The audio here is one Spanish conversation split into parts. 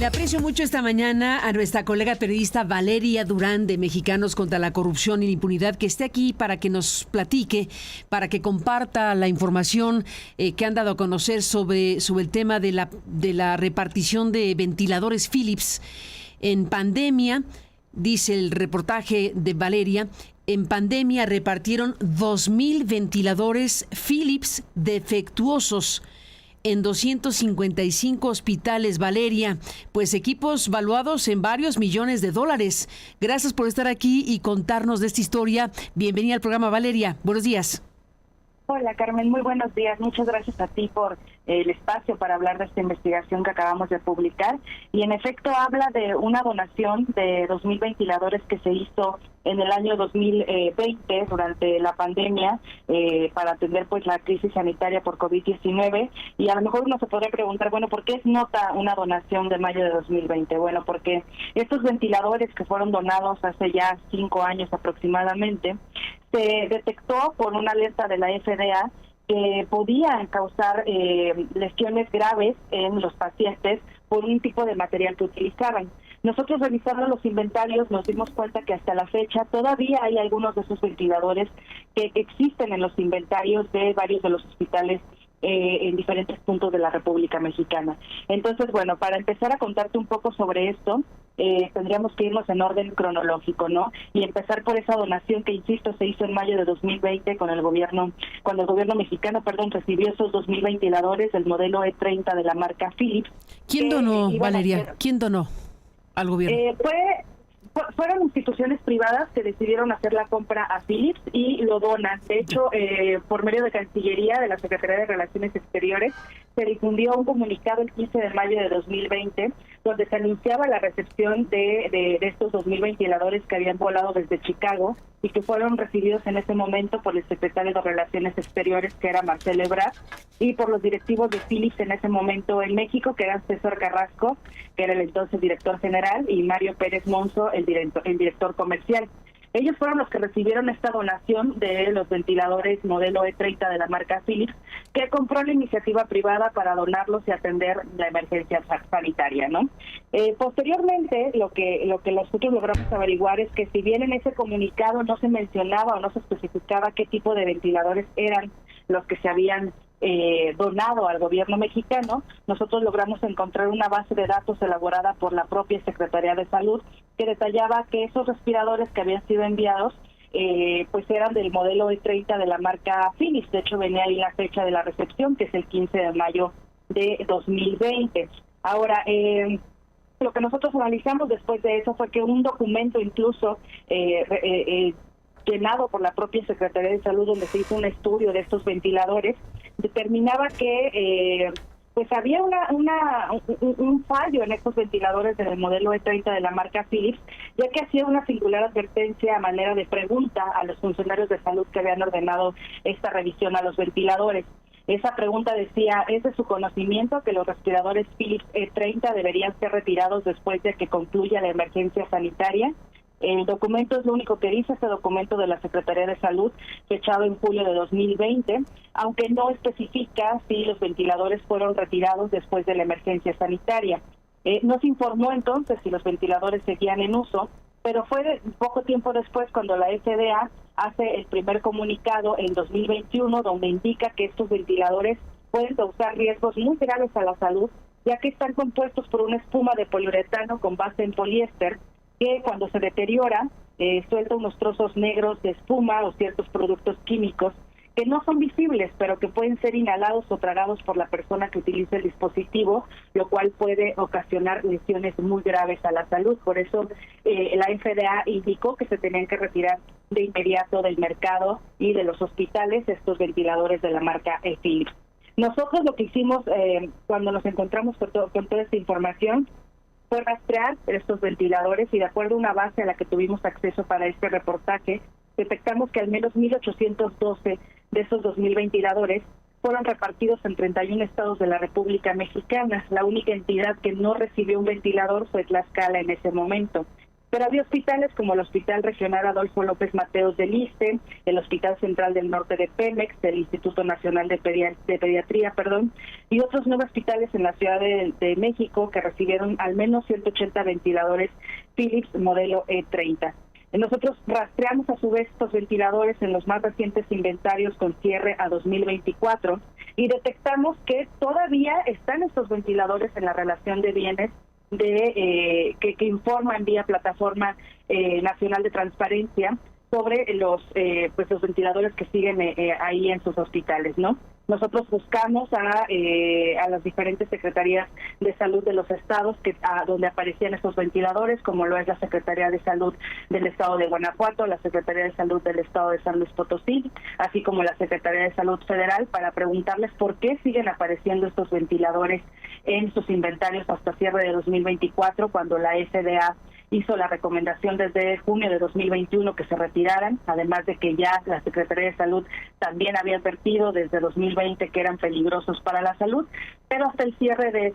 Le aprecio mucho esta mañana a nuestra colega periodista Valeria Durán de Mexicanos contra la Corrupción y la Impunidad, que esté aquí para que nos platique, para que comparta la información que han dado a conocer sobre el tema de la repartición de ventiladores Philips en pandemia. Dice el reportaje de Valeria, en pandemia repartieron 2,000 ventiladores Philips defectuosos en 255 hospitales, Valeria, pues equipos valuados en varios millones de dólares. Gracias por estar aquí y contarnos de esta historia. Bienvenida al programa, Valeria. Buenos días. Hola, Carmen, muy buenos días. Muchas gracias a ti por el espacio para hablar de esta investigación que acabamos de publicar. Y en efecto habla de una donación de 2,000 ventiladores que se hizo en el año 2020 durante la pandemia para atender pues la crisis sanitaria por COVID-19. Y a lo mejor uno se podría preguntar, bueno, ¿por qué es nota una donación de mayo de 2020? Bueno, porque estos ventiladores que fueron donados hace ya 5 años aproximadamente, se detectó por una alerta de la FDA que podían causar lesiones graves en los pacientes por un tipo de material que utilizaban. Nosotros revisando los inventarios nos dimos cuenta que hasta la fecha todavía hay algunos de esos ventiladores que existen en los inventarios de varios de los hospitales en diferentes puntos de la República Mexicana. Entonces, bueno, para empezar a contarte un poco sobre esto, tendríamos que irnos en orden cronológico, ¿no? Y empezar por esa donación que, insisto, se hizo en mayo de 2020 cuando el gobierno mexicano, recibió esos 2,000 ventiladores del modelo E30 de la marca Philips. ¿Quién donó, Valeria? ¿Quién donó al gobierno? Fueron instituciones privadas que decidieron hacer la compra a Philips y lo donan. De hecho, por medio de Cancillería, de la Secretaría de Relaciones Exteriores, se difundió un comunicado el 15 de mayo de 2020, donde se anunciaba la recepción de estos 2,000 ventiladores que habían volado desde Chicago y que fueron recibidos en ese momento por el secretario de Relaciones Exteriores, que era Marcelo Ebrard, y por los directivos de Philips en ese momento en México, que eran César Carrasco, que era el entonces director general, y Mario Pérez Monzo, el director comercial. Ellos fueron los que recibieron esta donación de los ventiladores modelo E30 de la marca Philips, que compró la iniciativa privada para donarlos y atender la emergencia sanitaria, ¿no? Posteriormente, lo que nosotros logramos averiguar es que si bien en ese comunicado no se mencionaba o no se especificaba qué tipo de ventiladores eran los que se habían donado al gobierno mexicano, nosotros logramos encontrar una base de datos elaborada por la propia Secretaría de Salud que detallaba que esos respiradores que habían sido enviados pues eran del modelo E30 de la marca Philips. De hecho, venía ahí la fecha de la recepción, que es el 15 de mayo de 2020. Ahora, lo que nosotros analizamos después de eso fue que un documento incluso llenado por la propia Secretaría de Salud, donde se hizo un estudio de estos ventiladores, determinaba que pues había un fallo en estos ventiladores del modelo E30 de la marca Philips, ya que hacía una singular advertencia a manera de pregunta a los funcionarios de salud que habían ordenado esta revisión a los ventiladores. Esa pregunta decía, ¿es de su conocimiento que los respiradores Philips E30 deberían ser retirados después de que concluya la emergencia sanitaria? El documento es lo único que dice, este documento de la Secretaría de Salud, fechado en julio de 2020, aunque no especifica si los ventiladores fueron retirados después de la emergencia sanitaria. No se informó entonces si los ventiladores seguían en uso, pero fue poco tiempo después cuando la FDA hace el primer comunicado en 2021, donde indica que estos ventiladores pueden causar riesgos muy graves a la salud, ya que están compuestos por una espuma de poliuretano con base en poliéster, que cuando se deteriora suelta unos trozos negros de espuma o ciertos productos químicos que no son visibles, pero que pueden ser inhalados o tragados por la persona que utiliza el dispositivo, lo cual puede ocasionar lesiones muy graves a la salud. Por eso la FDA indicó que se tenían que retirar de inmediato del mercado y de los hospitales estos ventiladores de la marca Philips. Nosotros lo que hicimos cuando nos encontramos con toda esta información fue rastrear estos ventiladores y, de acuerdo a una base a la que tuvimos acceso para este reportaje, detectamos que al menos 1,812 de esos 2,000 ventiladores fueron repartidos en 31 estados de la República Mexicana. La única entidad que no recibió un ventilador fue Tlaxcala en ese momento. Pero había hospitales como el Hospital Regional Adolfo López Mateos del ISSSTE, el Hospital Central del Norte de Pemex, el Instituto Nacional de Pediatría, y otros 9 hospitales en la Ciudad de México que recibieron al menos 180 ventiladores Philips modelo E30. Nosotros rastreamos a su vez estos ventiladores en los más recientes inventarios con cierre a 2024 y detectamos que todavía están estos ventiladores en la relación de bienes que informan vía Plataforma Nacional de Transparencia sobre los ventiladores que siguen ahí en sus hospitales, ¿no? Nosotros buscamos a las diferentes secretarías de salud de los estados donde aparecían estos ventiladores, como lo es la Secretaría de Salud del Estado de Guanajuato, la Secretaría de Salud del Estado de San Luis Potosí, así como la Secretaría de Salud Federal, para preguntarles por qué siguen apareciendo estos ventiladores en sus inventarios hasta cierre de 2024, cuando la FDA hizo la recomendación desde junio de 2021 que se retiraran, además de que ya la Secretaría de Salud también había advertido desde 2020 que eran peligrosos para la salud, pero hasta el cierre de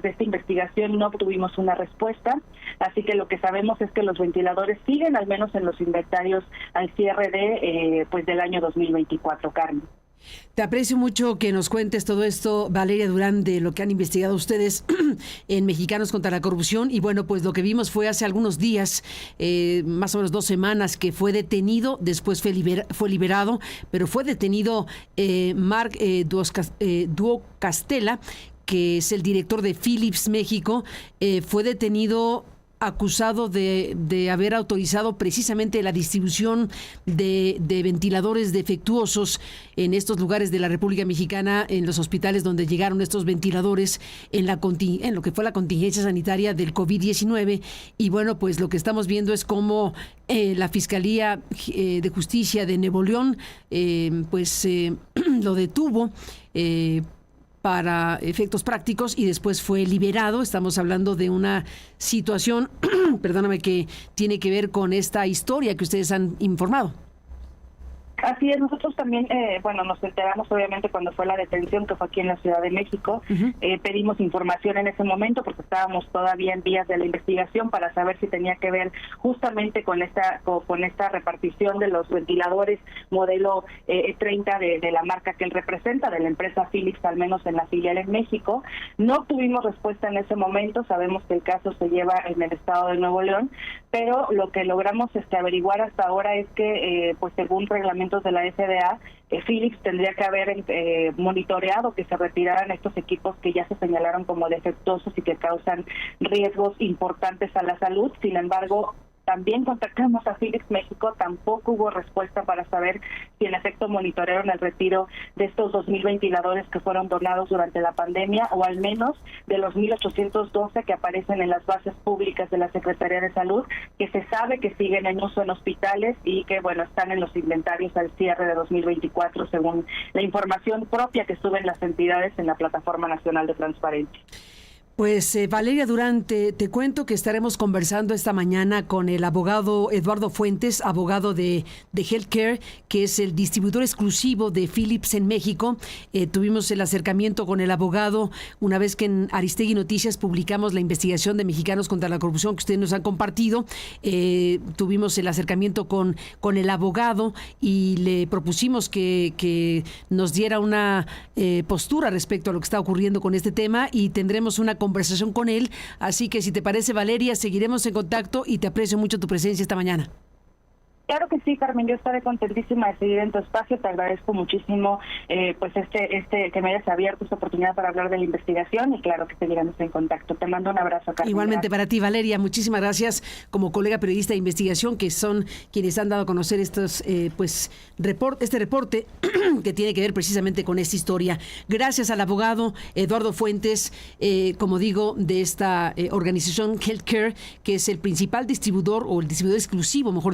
esta investigación no obtuvimos una respuesta, así que lo que sabemos es que los ventiladores siguen al menos en los inventarios al cierre del año 2024, Carmen. Te aprecio mucho que nos cuentes todo esto, Valeria Durán, de lo que han investigado ustedes en Mexicanos contra la Corrupción. Y bueno, pues lo que vimos fue hace algunos días, más o menos 2 semanas, que fue detenido, después fue liberado, pero fue detenido Marc Duocastela, que es el director de Philips México, fue detenido acusado de haber autorizado precisamente la distribución de ventiladores defectuosos en estos lugares de la República Mexicana, en los hospitales donde llegaron estos ventiladores en lo que fue la contingencia sanitaria del COVID-19. Y bueno, pues lo que estamos viendo es cómo la Fiscalía de Justicia de Nuevo León lo detuvo para efectos prácticos y después fue liberado. Estamos hablando de una situación, perdóname, que tiene que ver con esta historia que ustedes han informado. Así es, nosotros también, nos enteramos obviamente cuando fue la detención, que fue aquí en la Ciudad de México. Pedimos información en ese momento porque estábamos todavía en vías de la investigación para saber si tenía que ver justamente con esta repartición de los ventiladores modelo E30 de la marca que él representa, de la empresa Philips, al menos en la filial en México. No tuvimos respuesta en ese momento, sabemos que el caso se lleva en el estado de Nuevo León, pero lo que logramos averiguar hasta ahora es que, según reglamentos de la FDA, Philips tendría que haber monitoreado que se retiraran estos equipos que ya se señalaron como defectuosos y que causan riesgos importantes a la salud. Sin embargo, también contactamos a Philips México, tampoco hubo respuesta para saber si en efecto monitorearon el retiro de estos 2,000 ventiladores que fueron donados durante la pandemia, o al menos de los 1,812 que aparecen en las bases públicas de la Secretaría de Salud, que se sabe que siguen en uso en hospitales y que, están en los inventarios al cierre de 2024, según la información propia que suben las entidades en la Plataforma Nacional de Transparencia. Pues Valeria Durán, te cuento que estaremos conversando esta mañana con el abogado Eduardo Fuentes, abogado de Healthcare, que es el distribuidor exclusivo de Philips en México. Tuvimos el acercamiento con el abogado una vez que en Aristegui Noticias publicamos la investigación de Mexicanos contra la Corrupción que ustedes nos han compartido. Tuvimos el acercamiento con el abogado y le propusimos que nos diera una postura respecto a lo que está ocurriendo con este tema, y tendremos una conversación con él. Así que si te parece, Valeria, seguiremos en contacto y te aprecio mucho tu presencia esta mañana. Claro que sí, Carmen, yo estaré contentísima de seguir en tu espacio. Te agradezco muchísimo que me hayas abierto esta oportunidad para hablar de la investigación, y claro que seguiremos en contacto. Te mando un abrazo, Carmen. Igualmente para ti, Valeria, muchísimas gracias como colega periodista de investigación, que son quienes han dado a conocer este reporte que tiene que ver precisamente con esta historia. Gracias al abogado Eduardo Fuentes, como digo, de esta organización Healthcare, que es el principal distribuidor, o el distribuidor exclusivo, mejor